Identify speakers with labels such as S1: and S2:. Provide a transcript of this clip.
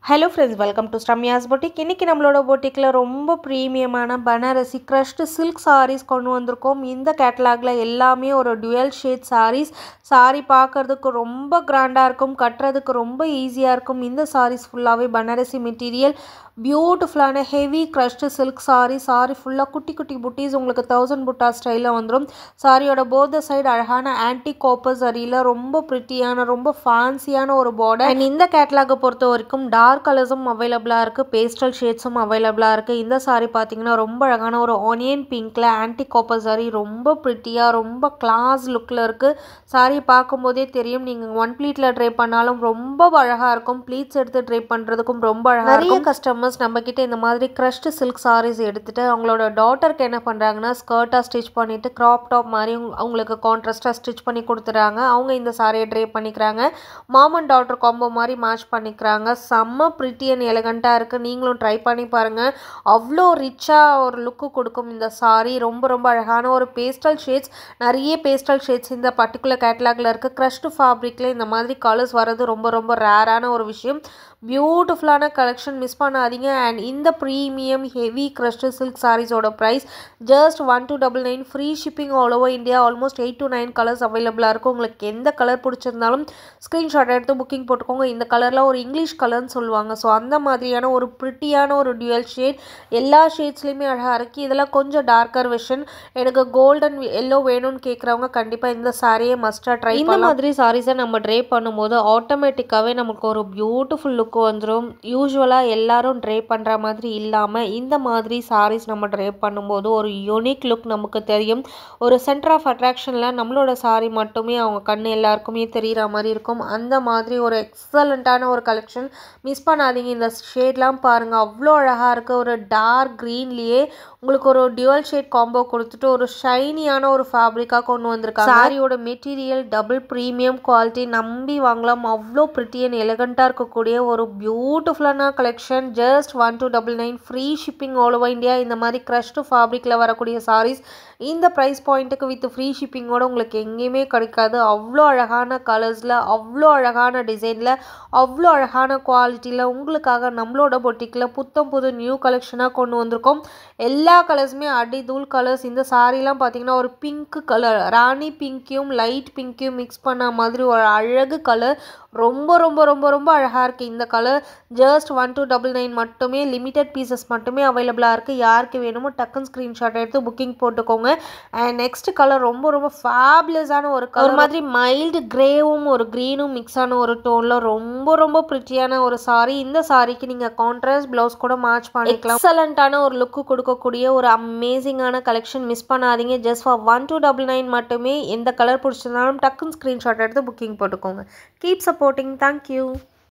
S1: Hello friends, welcome to Ramya's Boutique. இன்னைக்கு நம்மளோட boutique-ல ரொம்ப பிரீமியமான பனாரசி crushed silk sarees கொண்டு வந்திருக்கோம். இந்த கேட்டலாக்ல எல்லாமே ஒரு dual shade sarees. saree பார்க்கிறதுக்கு ரொம்ப கிராண்டா இருக்கும், கட்டறதுக்கு ரொம்ப ஈஸியா இருக்கும். இந்த sarees ஃபுல்லாவே பனாரசி மெட்டீரியல், பியூட்டிஃபுல்லான ஹெவி crushed silk saree ஃபுல்லா குட்டி குட்டி புட்டீஸ் உங்களுக்கு 1000 புட்டா ஸ்டைல்ல வந்துரும். சாரியோட போத் சைடு அழகான ஆன்டிக் காப்பர் சரியில ரொம்ப பிரிட்டியான ரொம்ப ஃபேன்சியான ஒரு border. and இந்த கேட்டலாக பொறுத்த வரைக்கும் டார்க் கலர்ஸும் அவைலபிளா இருக்கு, பேஸ்டல் ஷேட்ஸும் அவைலபிளா இருக்கு. இந்த saree பாத்தீங்கன்னா ரொம்ப அழகான ஒரு ஆனியன் பிங்க்ல ஆன்டிக் காப்பர் saree, ரொம்ப பிரிட்டியா ரொம்ப கிளாஸ் லுக்ல இருக்கு. saree பார்க்கும்போதே தெரியும், நீங்க ஒன் ப்ளீட்ல ட்ரை பண்ணாலும் ரொம்ப அழகா இருக்கும், ப்ளீட்ஸ் எடுத்து ட்ரை பண்றதுக்கும் ரொம்ப அழகா இருக்கும். நிறைய கஸ்டமர்ஸ் நம்ம கிட்ட இந்த மாதிரி crushed silk sarees எடுத்துட்டு அவங்களோட டாட்டருக்கு என்ன பண்றாங்கன்னா ஸ்கர்ட்டா ஸ்டிச் பண்ணிட்டு கிராப் டாப் மாதிரி அவங்களுக்கு கான்ட்ராஸ்டா ஸ்டிச் பண்ணி கொடுத்துறாங்க. அவங்க இந்த சாரியை ட்ரை பண்ணிக்கிறாங்க, மாம் அண்ட் டாட்டர் காம்போ மாதிரி மேட்ச் பண்ணிக்கிறாங்க. செம்ம பிரிட்டி அண்ட் எலகண்டா இருக்கு, நீங்களும் ட்ரை பண்ணி பாருங்க. அவ்வளோ ரிச்சா ஒரு லுக்கு கொடுக்கும் இந்த சாரி. ரொம்ப ரொம்ப அழகான ஒரு பேஸ்டல் ஷேட்ஸ், நிறைய பேஸ்டல் ஷேட்ஸ் இந்த பர்டிகுலர் கேட்டலாக்ல இருக்கு. crushed ஃபேப்ரிக்ல இந்த மாதிரி கலர்ஸ் வர்றது ரொம்ப ரொம்ப ரேரான ஒரு விஷயம். பியூட்டிஃபுல்லான கலெக்ஷன், மிஸ் பண்ணாதீங்க. அண்ட் இந்த ப்ரீமியம் ஹெவி crushed silk சாரீஸோட price just 1299, free shipping all over India. Almost 8 to 9 colours அவைலபிளாக இருக்கும். உங்களுக்கு எந்த கலர் பிடிச்சிருந்தாலும் ஸ்க்ரீன்ஷாட் எடுத்து புக்கிங் போட்டுக்கோங்க. இந்த கலரில் ஒரு இங்கிலீஷ் கலர்னு சொல்லுவாங்க, ஸோ அந்த மாதிரியான ஒரு ப்ரிட்டியான ஒரு டியூவல் ஷேட், எல்லா ஷேட்ஸ்லையுமே அழகாக இருக்குது. இதெல்லாம் கொஞ்சம் டார்க்கர் வெர்ஷன், எனக்கு கோல்டன் எல்லோ வேணும்னு கேட்குறவங்க கண்டிப்பாக இந்த சாரியை மஸ்ட்டாக ட்ரை. இந்த மாதிரி சாரீஸை நம்ம ட்ரை பண்ணும்போது ஆட்டோமேட்டிக்காகவே நமக்கு ஒரு பியூட்டிஃபுல் லுக் வந்துடும். யூஸ்வலாக எல்லாரும் ட்ரை பண்ணுற மாதிரி இல்லாமல் இந்த மாதிரி சாரீஸ் நம்ம ட்ரை பண்ணும்போது ஒரு யூனிக் லுக் நமக்கு தெரியும். ஒரு சென்டர் ஆஃப் அட்ராக்ஷனில் நம்மளோட சாரி மட்டுமே அவங்க கண் எல்லாருக்குமே தெரிகிற மாதிரி இருக்கும். அந்த மாதிரி ஒரு எக்ஸலண்ட்டான ஒரு கலெக்ஷன், மிஸ் பண்ணாதீங்க. இந்த ஷேட்லாம் பாருங்கள், அவ்வளோ அழகாக இருக்குது. ஒரு டார்க் க்ரீன்லேயே உங்களுக்கு ஒரு டியூவல் ஷேட் காம்போ கொடுத்துட்டு ஒரு ஷைனியான ஒரு ஃபேப்ரிக்காக கொண்டு வந்திருக்காங்க. சாரியோட மெட்டீரியல் டபுள் ப்ரீமியம் குவாலிட்டி, நம்பி வாங்கலாம். அவ்வளோ பிரிட்டி அண்ட் எலகண்ட்டாக இருக்கக்கூடிய ஒரு பியூட்டிஃபுல்லான collection. Just 1299, free shipping all over India. இந்த மாதிரி crushed ஃபேப்ரிக்கில் வரக்கூடிய சாரீஸ் இந்த ப்ரைஸ் பாயிண்ட்டுக்கு வித் ஃப்ரீ ஷிப்பிங்கோட உங்களுக்கு எங்கேயுமே கிடைக்காது. அவ்வளோ அழகான கலர்ஸில், அவ்வளோ அழகான டிசைனில், அவ்வளோ அழகான குவாலிட்டியில் உங்களுக்காக நம்மளோட பொட்டிக்கில் புத்தம் புது நியூ கலெக்ஷனாக கொண்டு வந்திருக்கோம். எல்லா கலர்ஸுமே அடி தூள் கலர்ஸ். இந்த சாரீலாம் பார்த்தீங்கன்னா ஒரு பிங்க் கலர், ராணி பிங்க்கையும் லைட் பிங்க்கையும் மிக்ஸ் பண்ண மாதிரி ஒரு அழகு கலர். ரொம்ப ரொம்ப ரொம்ப ரொம்ப அழகாக இருக்குது இந்த கலர். ஜஸ்ட் 1299 மட்டுமே, லிமிட்டட் பீசஸ் மட்டுமே அவைலபிளாக இருக்குது. யாருக்கு வேணுமோ டக்குன்னு ஸ்க்ரீன்ஷாட் எடுத்து புக்கிங் போட்டுக்கோங்க. அண்ட் நெக்ஸ்ட் கலர் ரொம்ப ரொம்ப ஃபேபுலஸான ஒரு கலர், ஒரு மாதிரி மைல்டு கிரேவும் ஒரு க்ரீனும் மிக்ஸ் ஆன ஒரு டோனில் ரொம்ப ரொம்ப பிரிட்டியான ஒரு சாரி. இந்த சாரிக்கு நீங்கள் கான்ட்ராஸ்ட் ப்ளவுஸ் கூட மேட்ச் பண்ணிக்கலாம். எக்ஸலண்ட்டான ஒரு லுக்கு கொடுக்கக்கூடிய ஒரு அமேசிங்கான கலெக்ஷன், மிஸ் பண்ணாதீங்க. ஜஸ்ட் ஃபார் 1299 மட்டுமே. எந்த கலர் பிடிச்சிருந்தாலும் டக்குன்னு ஸ்க்ரீன்ஷாட் எடுத்து புக்கிங் போட்டுக்கோங்க. Keep supporting. தேங்க்யூ.